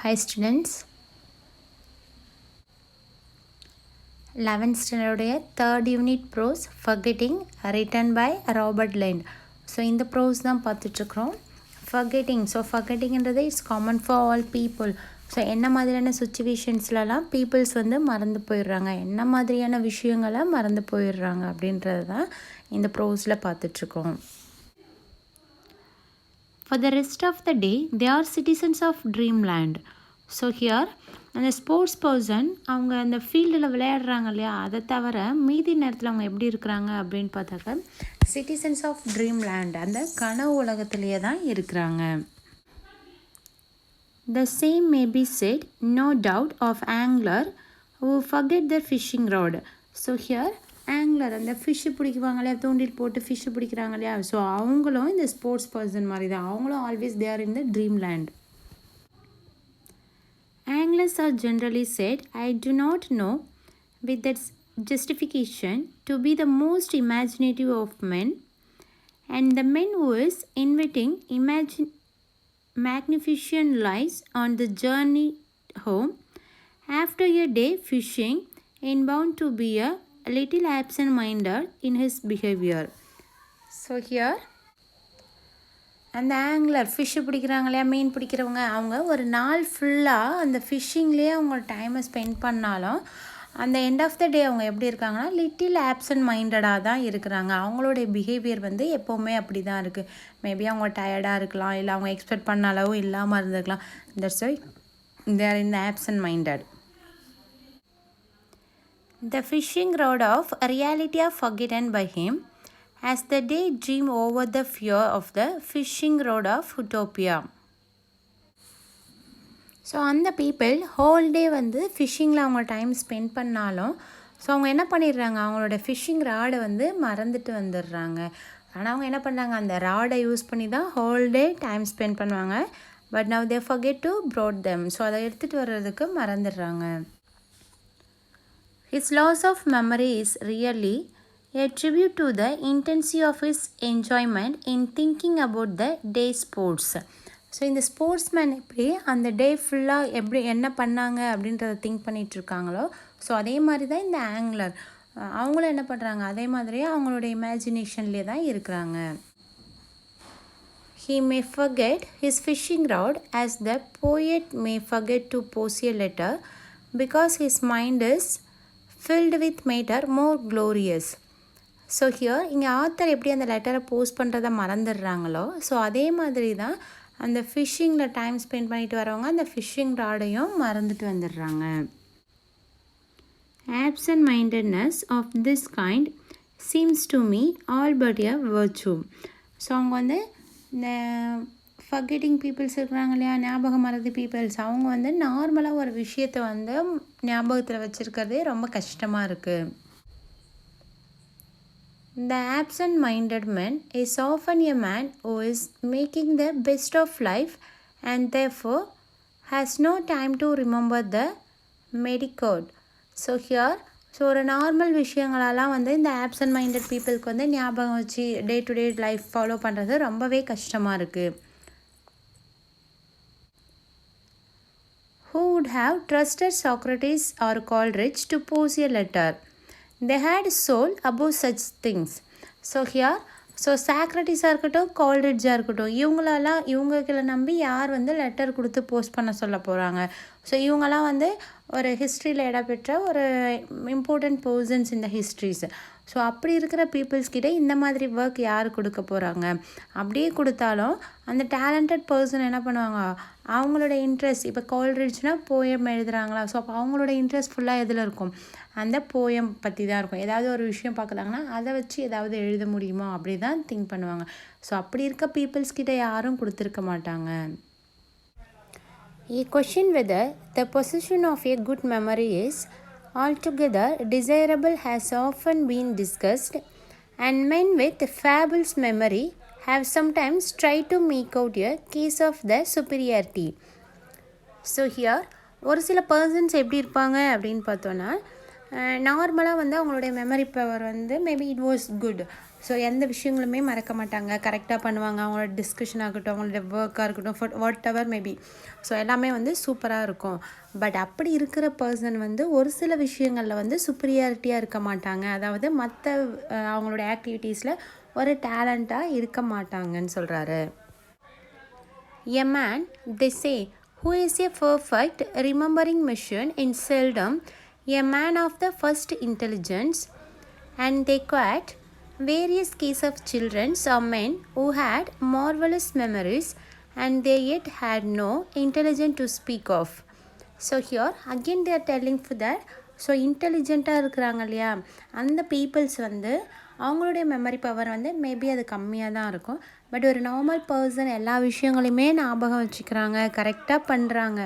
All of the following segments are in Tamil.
Hi students, 11th standard third unit prose forgetting written by Robert Lind. So இந்த prose தான் பார்த்துட்ருக்குறோம். forgetting. So forgettingன்றது it's common for all people. So என்ன மாதிரியான சுச்சுவேஷன்ஸ்லலாம் பீப்புள்ஸ் வந்து மறந்து போயிடுறாங்க, என்ன மாதிரியான விஷயங்களை மறந்து போயிடுறாங்க அப்படின்றது தான் இந்த ப்ரோஸில் பார்த்துட்ருக்கோம். For the rest of the day, they are citizens of dreamland. So here, அந்த ஸ்போர்ட்ஸ் பர்சன் அவங்க அந்த ஃபீல்டில் விளையாடுறாங்க இல்லையா, அதை தவிர மீதி நேரத்தில் அவங்க எப்படி இருக்கிறாங்க அப்படின்னு பார்த்தாக்க சிட்டிசன்ஸ் ஆஃப் ட்ரீம்லேண்ட், அந்த கனவு உலகத்திலேயே தான் இருக்கிறாங்க. The same may be said, no doubt, of angler who forget their fishing rod. So here angler, அந்த ஃபிஷ்ஷு பிடிக்குவாங்க இல்லையா, தூண்டில் போட்டு ஃபிஷ்ஷு பிடிக்கிறாங்க இல்லையா, ஸோ அவங்களும் இந்த ஸ்போர்ட்ஸ் பர்சன் மாதிரி தான், அவங்களும் always they are in the dream land. Anglers are generally said, I do not know, with that justification, to be the most imaginative of men, and the men who is inviting magnificent lies on the journey home after a day fishing is bound to be a little absent-minded in his behavior. So here அந்த ஆங்லர் ஃபிஷ்ஷு பிடிக்கிறாங்க இல்லையா, மீன் பிடிக்கிறவங்க, அவங்க ஒரு நாள் ஃபுல்லாக அந்த ஃபிஷ்ஷிங்லேயே அவங்க டைமை ஸ்பெண்ட் பண்ணாலும் அந்த எண்ட் ஆஃப் த டே அவங்க எப்படி இருக்காங்கன்னா லிட்டில் ஆப்சன்ட் மைண்டடாக தான் இருக்கிறாங்க. அவங்களுடைய பிஹேவியர் வந்து எப்போவுமே அப்படி தான் இருக்குது. மேபி அவங்க டயர்டாக இருக்கலாம், இல்லை அவங்க எக்ஸ்பெக்ட் பண்ண அளவும் இல்லாமல் இருந்திருக்கலாம். That's why they are in absent minded. The fishing rod of reality are forgotten by him as the day dream over the fear of the fishing rod of utopia. So அந்த பீப்புள் ஹோல் டே வந்து ஃபிஷ்ஷிங்கில் அவங்க டைம் ஸ்பெண்ட் பண்ணாலும் ஸோ அவங்க என்ன பண்ணிடுறாங்க, அவங்களோட ஃபிஷ்ஷிங் ராடை வந்து மறந்துட்டு வந்துடுறாங்க. ஆனால் அவங்க என்ன பண்ணுறாங்க, அந்த ராடை யூஸ் பண்ணி தான் ஹோல் டே டைம் ஸ்பெண்ட் பண்ணுவாங்க. But now they forget to brought them. So அதை எடுத்துகிட்டு வர்றதுக்கு மறந்துடுறாங்க. His loss of memory is really a tribute to the intensity of his enjoyment in thinking about the day sports. So இந்த ஸ்போர்ட்ஸ்மேன் எப்படி அந்த டே ஃபுல்லாக எப்படி என்ன பண்ணாங்க அப்படின்றத திங்க் பண்ணிகிட்டு இருக்காங்களோ, ஸோ அதே மாதிரி தான் இந்த ஆங்லர் அவங்களும் என்ன பண்ணுறாங்க, அதே மாதிரியே அவங்களோட இமேஜினேஷன்லேயே தான் இருக்கிறாங்க. He may forget his fishing rod as the poet may forget to post a letter because his mind is filled with matter more glorious. So here இங்கே ஆத்தர் எப்படி அந்த லெட்டரை போஸ்ட் பண்ணுறதை மறந்துடுறாங்களோ, ஸோ அதே மாதிரி தான் அந்த ஃபிஷ்ஷிங்கில் டைம் ஸ்பெண்ட் பண்ணிட்டு வரவங்க அந்த ஃபிஷ்ஷிங் ராடையும் மறந்துட்டு வந்துடுறாங்க. Absent mindedness of this kind seems to me all but a virtue. So அவங்க வந்து இந்த ஃபர்கெட்டிங் பீப்புள்ஸ் இருக்கிறாங்க இல்லையா, ஞாபகம் மறதி பீப்புள்ஸ், அவங்க வந்து நார்மலாக ஒரு விஷயத்தை வந்து ஞாபகத்தில் வச்சுருக்கிறதே ரொம்ப கஷ்டமாக இருக்குது. The absent-minded man is often a man who is making the best of life and therefore has no time to remember the medicode. So here, ஒரு நார்மல் விஷயங்களெல்லாம் வந்து இந்த ஆப்சன்ட் மைண்டட் பீப்புளுக்கு வந்து ஞாபகம் வச்சு day to day life follow பண்ணுறது ரொம்பவே கஷ்டமாக இருக்குது. Who would have trusted Socrates or Coleridge to pose a letter? They had soul above such things. So here, so சாக்ரட்டிஸாக இருக்கட்டும், கோல்ரிட்ஜாக இருக்கட்டும், இவங்களை நம்பி யார் வந்து லெட்டர் கொடுத்து போஸ்ட் பண்ண சொல்ல போகிறாங்க. ஸோ இவங்கெல்லாம் வந்து ஒரு ஹிஸ்ட்ரியில் இடம்பெற்ற ஒரு இம்பார்ட்டண்ட் பர்சன்ஸ் இந்த ஹிஸ்ட்ரிஸ். ஸோ அப்படி இருக்கிற பீப்புள்ஸ்கிட்ட இந்த மாதிரி ஒர்க் யார் கொடுக்க போகிறாங்க? அப்படியே கொடுத்தாலும் அந்த டேலண்டட் பர்சன் என்ன பண்ணுவாங்க, அவங்களோட இன்ட்ரெஸ்ட், இப்போ கோல்ரிட்ஜ்னால் போயம் எழுதுகிறாங்களா, ஸோ அப்போ அவங்களோட இன்ட்ரெஸ்ட் ஃபுல்லாக எதில் இருக்கும், அந்த போயம் பற்றி தான் இருக்கும். ஏதாவது ஒரு விஷயம் பார்க்குறாங்கன்னா அதை வச்சு ஏதாவது எழுத முடியுமா அப்படி தான் திங்க் பண்ணுவாங்க. ஸோ அப்படி இருக்க பீப்புள்ஸ்கிட்ட யாரும் கொடுத்துருக்க மாட்டாங்க. A question whether the possession of a good memory is altogether desirable has often been discussed, and men with fabulous memory have sometimes tried to make out a case of the superiority. So here ஒரு சில பர்சன்ஸ் எப்படி இருப்பாங்க அப்படின்னு பார்த்தோன்னா, நார்மலாக வந்து அவங்களுடைய மெமரி பவர் வந்து maybe it was good. So எந்த விஷயங்களுமே மறக்க மாட்டாங்க, கரெக்டாக பண்ணுவாங்க. அவங்களோட டிஸ்கஷன் ஆகட்டும், அவங்களோட ஒர்க்காக இருக்கட்டும், வாட் எவர் மேபி, ஸோ எல்லாமே வந்து சூப்பராக இருக்கும். பட் அப்படி இருக்கிற பர்சன் வந்து ஒரு சில விஷயங்களில் வந்து சுப்பீரியாரிட்டியாக இருக்க மாட்டாங்க. அதாவது மற்ற அவங்களோட ஆக்டிவிட்டீஸில் ஒரு டேலண்ட்டாக இருக்க மாட்டாங்கன்னு சொல்கிறாரு. A man, they say, who is a perfect remembering machine is seldom a man of the first intelligence, and they quote various cases of children or men who had marvelous memories and they yet had no intelligence to speak of. So here again they are telling for that, so இன்டெலிஜென்ட்டாக இருக்கிறாங்க இல்லையா, அந்த பீப்புள்ஸ் வந்து அவங்களுடைய மெமரி பவர் வந்து மேபி அது கம்மியாக தான் இருக்கும். பட் ஒரு நார்மல் பர்சன் எல்லா விஷயங்களையுமே ஞாபகம் வச்சுக்கிறாங்க, கரெக்டாக பண்ணுறாங்க.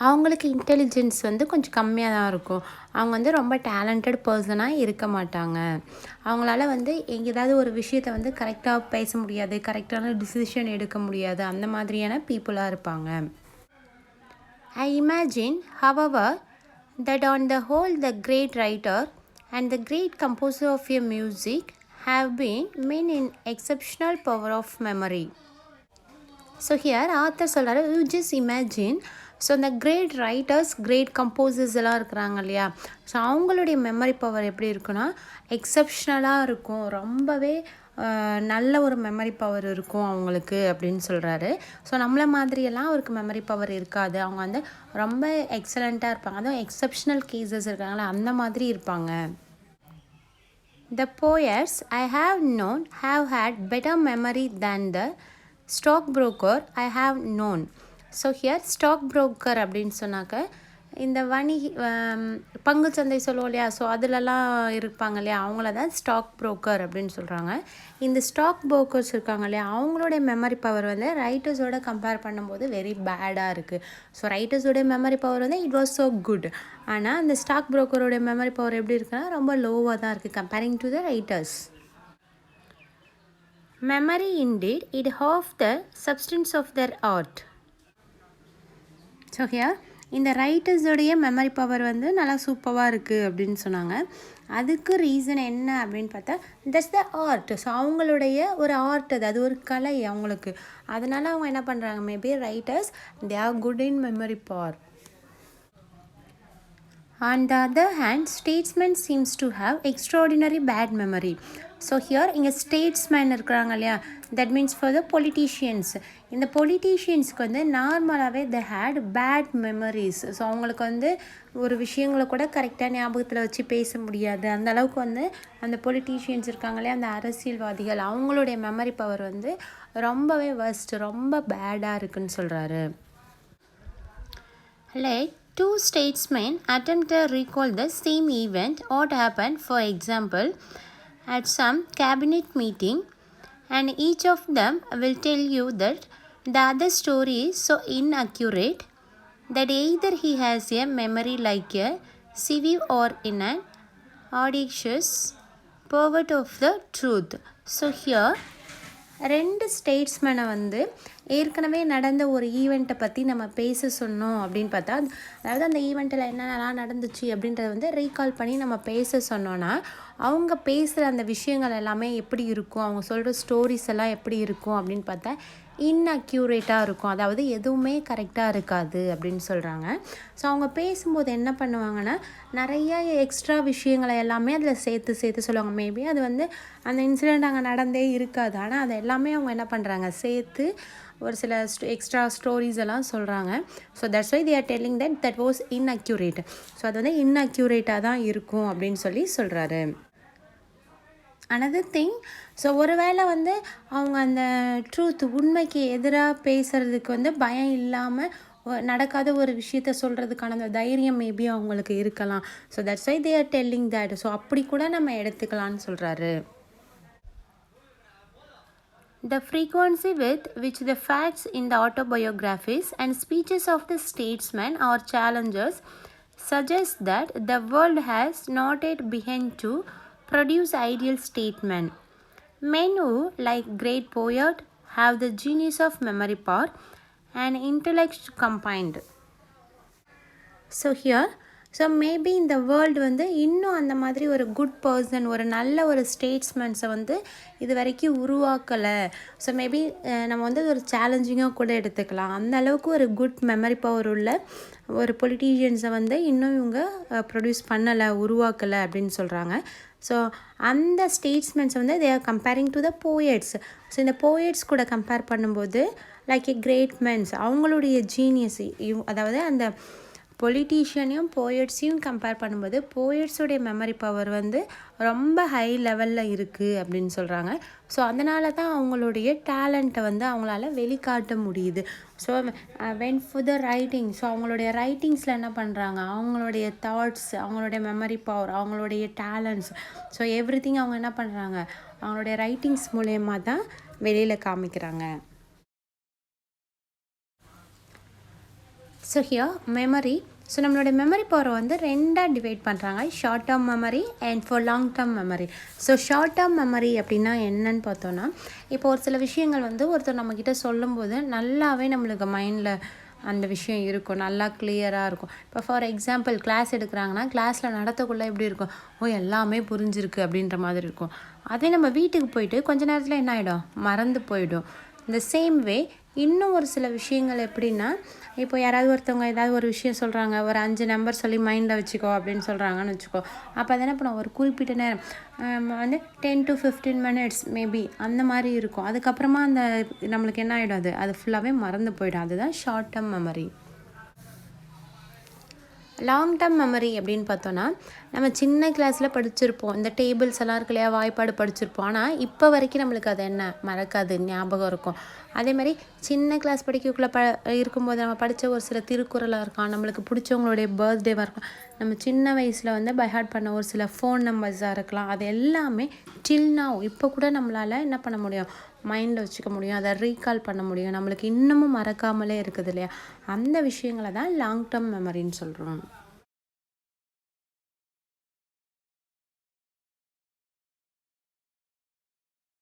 அவங்களுக்கு இன்டெலிஜென்ஸ் வந்து கொஞ்சம் கம்மியாக தான் இருக்கும். அவங்க வந்து ரொம்ப டேலண்டட் பர்சனாக இருக்க மாட்டாங்க. அவங்களால வந்து ஏதாவது ஒரு விஷயத்தை வந்து கரெக்டாக பேச முடியாது, கரெக்டான டிசிஷன் எடுக்க முடியாது, அந்த மாதிரியான பீப்புளாக இருப்பாங்க. I imagine, however, that on the whole the great writer and the great composer of your music have been men in exceptional power of memory. So here author சொல்கிறாரு, you just imagine, ஸோ இந்த கிரேட் ரைட்டர்ஸ், கிரேட் கம்போசர்ஸ் எல்லாம் இருக்கிறாங்க இல்லையா, ஸோ அவங்களுடைய மெமரி பவர் எப்படி இருக்குன்னா எக்ஸப்ஷனலாக இருக்கும், ரொம்பவே நல்ல ஒரு மெமரி பவர் இருக்கும் அவங்களுக்கு அப்படின்னு சொல்கிறாரு. ஸோ நம்மளை மாதிரியெல்லாம் அவருக்கு மெமரி பவர் இருக்காது, அவங்க வந்து ரொம்ப எக்ஸலண்ட்டாக இருப்பாங்க, அதுவும் எக்ஸப்ஷனல் கேசஸ் இருக்காங்களே அந்த மாதிரி இருப்பாங்க. The poets I have known have had better memory than the stockbroker I have known. So here stock broker அப்படின்னு சொன்னாக்க இந்த பங்குச்சந்தை சொல்லுவோம் இல்லையா, ஸோ அதிலலாம் இருப்பாங்க இல்லையா, அவங்கள தான் ஸ்டாக் புரோக்கர் அப்படின்னு சொல்கிறாங்க. இந்த ஸ்டாக் புரோக்கர்ஸ் இருக்காங்க இல்லையா, அவங்களுடைய மெமரி பவர் வந்து ரைட்டர்ஸோட கம்பேர் பண்ணும்போது வெரி பேடாக இருக்குது. ஸோ ரைட்டர்ஸோடைய மெமரி பவர் வந்து இட் வாஸ் ஸோ குட், ஆனால் அந்த ஸ்டாக் புரோக்கரோடைய மெமரி பவர் எப்படி இருக்குன்னா ரொம்ப லோவாக தான் இருக்குது comparing to the writers. Memory indeed, it half the substance of their art. So here இந்த ரைட்டர்ஸோடைய மெமரி பவர் வந்து நல்லா சூப்பராக இருக்குது அப்படின்னு சொன்னாங்க. அதுக்கு ரீசன் என்ன அப்படின்னு பார்த்தா தட்ஸ் த ஆர்ட். ஸோ அவங்களுடைய ஒரு ஆர்ட், அது ஒரு கலை அவங்களுக்கு, அதனால் அவங்க என்ன பண்ணுறாங்க, maybe writers they are good in memory power. On the other hand, statesmen seems to have extraordinary bad memory. So here இங்கே ஸ்டேட்ஸ்மேன் இருக்கிறாங்க இல்லையா, that means for the politicians. இந்த பொலிட்டீஷியன்ஸ்க்கு வந்து நார்மலாகவே த ஹேட் பேட் மெமரிஸ். ஸோ அவங்களுக்கு வந்து ஒரு விஷயங்களை கூட கரெக்டாக ஞாபகத்தில் வச்சு பேச முடியாது, அந்த அளவுக்கு வந்து அந்த பொலிட்டீஷியன்ஸ் இருக்காங்க இல்லையா, அந்த அரசியல்வாதிகள், அவங்களுடைய மெமரி பவர் வந்து ரொம்பவே வர்ஸ்ட், ரொம்ப பேடாக இருக்குன்னு சொல்கிறாரு. Like two statesmen attempt to recall the same event, what happened, for example, at some cabinet meeting, and each of them will tell you that the other story is so inaccurate that either he has a memory like a sieve or in an audacious pervert of the truth. So here ரெண்டு ஸ்டேட்ஸ்மேனை வந்து ஏற்கனவே நடந்த ஒரு ஈவெண்ட்டை பற்றி நம்ம பேச சொன்னோம் அப்படின்னு பார்த்தா, அதாவது அந்த ஈவெண்ட்டில் என்னென்னலாம் நடந்துச்சு அப்படின்றத வந்து ரீகால் பண்ணி நம்ம பேச சொன்னோன்னா அவங்க பேசுகிற அந்த விஷயங்கள் எல்லாமே எப்படி இருக்கும், அவங்க சொல்கிற ஸ்டோரிஸ் எல்லாம் எப்படி இருக்கும் அப்படின்னு பார்த்தா இன்அக்யூரேட்டாக இருக்கும், அதாவது எதுவுமே கரெக்டாக இருக்காது அப்படின்னு சொல்கிறாங்க. ஸோ அவங்க பேசும்போது என்ன பண்ணுவாங்கன்னா நிறைய எக்ஸ்ட்ரா விஷயங்களை எல்லாமே அதில் சேர்த்து சொல்லுவாங்க. மேபி அது வந்து அந்த இன்சிடெண்ட் அங்கே நடந்தே இருக்காது, ஆனால் அது எல்லாமே அவங்க என்ன பண்ணுறாங்க, சேர்த்து ஒரு சில எக்ஸ்ட்ரா ஸ்டோரிஸ் எல்லாம் சொல்கிறாங்க. So that's why they are telling that was inaccurate. So அது வந்து இன்அக்யூரேட்டாக தான் இருக்கும் அப்படின்னு சொல்கிறாரு. அனதர் திங், ஸோ ஒரு வேளை வந்து அவங்க அந்த ட்ரூத், உண்மைக்கு எதிராக பேசுகிறதுக்கு வந்து பயம் இல்லாமல் நடக்காத ஒரு விஷயத்த சொல்கிறதுக்கான அந்த தைரியம் மேபி அவங்களுக்கு இருக்கலாம். So that's why they are telling that. So அப்படி கூட நம்ம எடுத்துக்கலான்னு சொல்கிறாரு. The frequency with which the facts in the autobiographies and speeches of the statesmen or challengers suggest that the world has not yet begun to produce ideal statesmen. Men who, like great poet, have the genius of memory power and intellect combined. So here, so maybe இந்த வேர்ல்டு வந்து இன்னும் அந்த மாதிரி ஒரு குட் பர்சன், ஒரு நல்ல ஒரு ஸ்டேட்ஸ்மேன்ஸை வந்து இது வரைக்கும் உருவாக்கலை. ஸோ மேபி நம்ம வந்து ஒரு சேலஞ்சிங்காக கூட எடுத்துக்கலாம். அந்த அளவுக்கு ஒரு குட் மெமரி பவர் உள்ள ஒரு பொலிட்டீஷியன்ஸை வந்து இன்னும் இவங்க ப்ரொடியூஸ் பண்ணலை, உருவாக்கலை அப்படின்னு சொல்கிறாங்க. ஸோ அந்த ஸ்டேட்ஸ்மென்ட்ஸ் வந்து they are comparing to the poets. So இந்த போயட்ஸ் கூட கம்பேர் பண்ணும்போது லைக் எ கிரேட் மென்ஸ், அவங்களுடைய ஜீனியஸ், அதாவது அந்த பொலிட்டீஷியனையும் போயட்ஸையும் கம்பேர் பண்ணும்போது போயட்ஸோடைய மெமரி பவர் வந்து ரொம்ப ஹை லெவலில் இருக்குது அப்படின்னு சொல்கிறாங்க. ஸோ அதனால தான் அவங்களுடைய டேலண்ட்டை வந்து அவங்களால வெளிக்காட்ட முடியுது. So when for the writing, so அவங்களுடைய ரைட்டிங்ஸில் என்ன பண்ணுறாங்க, அவங்களுடைய தாட்ஸ், அவங்களுடைய மெமரி பவர், அவங்களுடைய டேலண்ட்ஸ், ஸோ எவ்ரிதிங் அவங்க என்ன பண்ணுறாங்க, அவங்களுடைய ரைட்டிங்ஸ் மூலயமா தான் வெளியில் காமிக்கிறாங்க. So here memory. ஸோ நம்மளோட மெமரி பவரை வந்து ரெண்டாக டிவைட் பண்ணுறாங்க, short term memory and for long term memory. So short term memory அப்படின்னா என்னன்னு பார்த்தோன்னா, இப்போ ஒரு சில விஷயங்கள் வந்து ஒருத்தர் நம்மக்கிட்ட சொல்லும்போது நல்லாவே நம்மளுக்கு மைண்டில் அந்த விஷயம் இருக்கும், நல்லா கிளியராக இருக்கும். இப்போ ஃபார் எக்ஸாம்பிள் கிளாஸ் எடுக்கிறாங்கன்னா கிளாஸில் நடத்தக்குள்ளே எப்படி இருக்கும், ஓ எல்லாமே புரிஞ்சிருக்கு அப்படின்ற மாதிரி இருக்கும். அதே நம்ம வீட்டுக்கு போயிட்டு கொஞ்ச நேரத்தில் என்ன ஆகிடும், மறந்து போயிடும். இந்த சேம் வே இன்னும் ஒரு சில விஷயங்கள் எப்படின்னா, இப்போ யாராவது ஒருத்தவங்க ஏதாவது ஒரு விஷயம் சொல்கிறாங்க, ஒரு 5 நம்பர் சொல்லி மைண்டில் வச்சுக்கோ அப்படின்னு சொல்கிறாங்கன்னு வச்சுக்கோ. அப்போ அது என்ன பண்ணுவோம், ஒரு குறிப்பிட்ட நேரம் வந்து 10 to 15 minutes மேபி அந்த மாதிரி இருக்கும். அதுக்கப்புறமா அந்த நம்மளுக்கு என்ன ஆகிடும், அது ஃபுல்லாகவே மறந்து போயிடும். அதுதான் short term memory. Long term memory அப்படின்னு பார்த்தோன்னா, நம்ம சின்ன கிளாஸில் படிச்சிருப்போம், இந்த டேபிள்ஸ் எல்லாம் இருக்கு இல்லையா, வாய்ப்பாடு படிச்சிருப்போம். ஆனால் இப்போ வரைக்கும் நம்மளுக்கு அது என்ன மறக்காது, ஞாபகம் இருக்கும். அதே மாதிரி சின்ன கிளாஸ் படிக்கக்குள்ளே இருக்கும்போது நம்ம படித்த ஒரு சில திருக்குறளாக இருக்கும், நம்மளுக்கு பிடிச்சவங்களுடைய பர்த்டேவாக இருக்கும், நம்ம சின்ன வயசில் வந்து பைஹார்ட் பண்ண ஒரு சில ஃபோன் நம்பர்ஸாக இருக்கலாம். அது எல்லாமே டில் நவ் இப்போ கூட நம்மளால் என்ன பண்ண முடியும், மைண்டில் வச்சுக்க முடியும், அதை ரீகால் பண்ண முடியும், நம்மளுக்கு இன்னமும் மறக்காமலே இருக்குது இல்லையா. அந்த விஷயங்களை தான் லாங் டேர்ம் மெமரின்னு சொல்கிறோம்.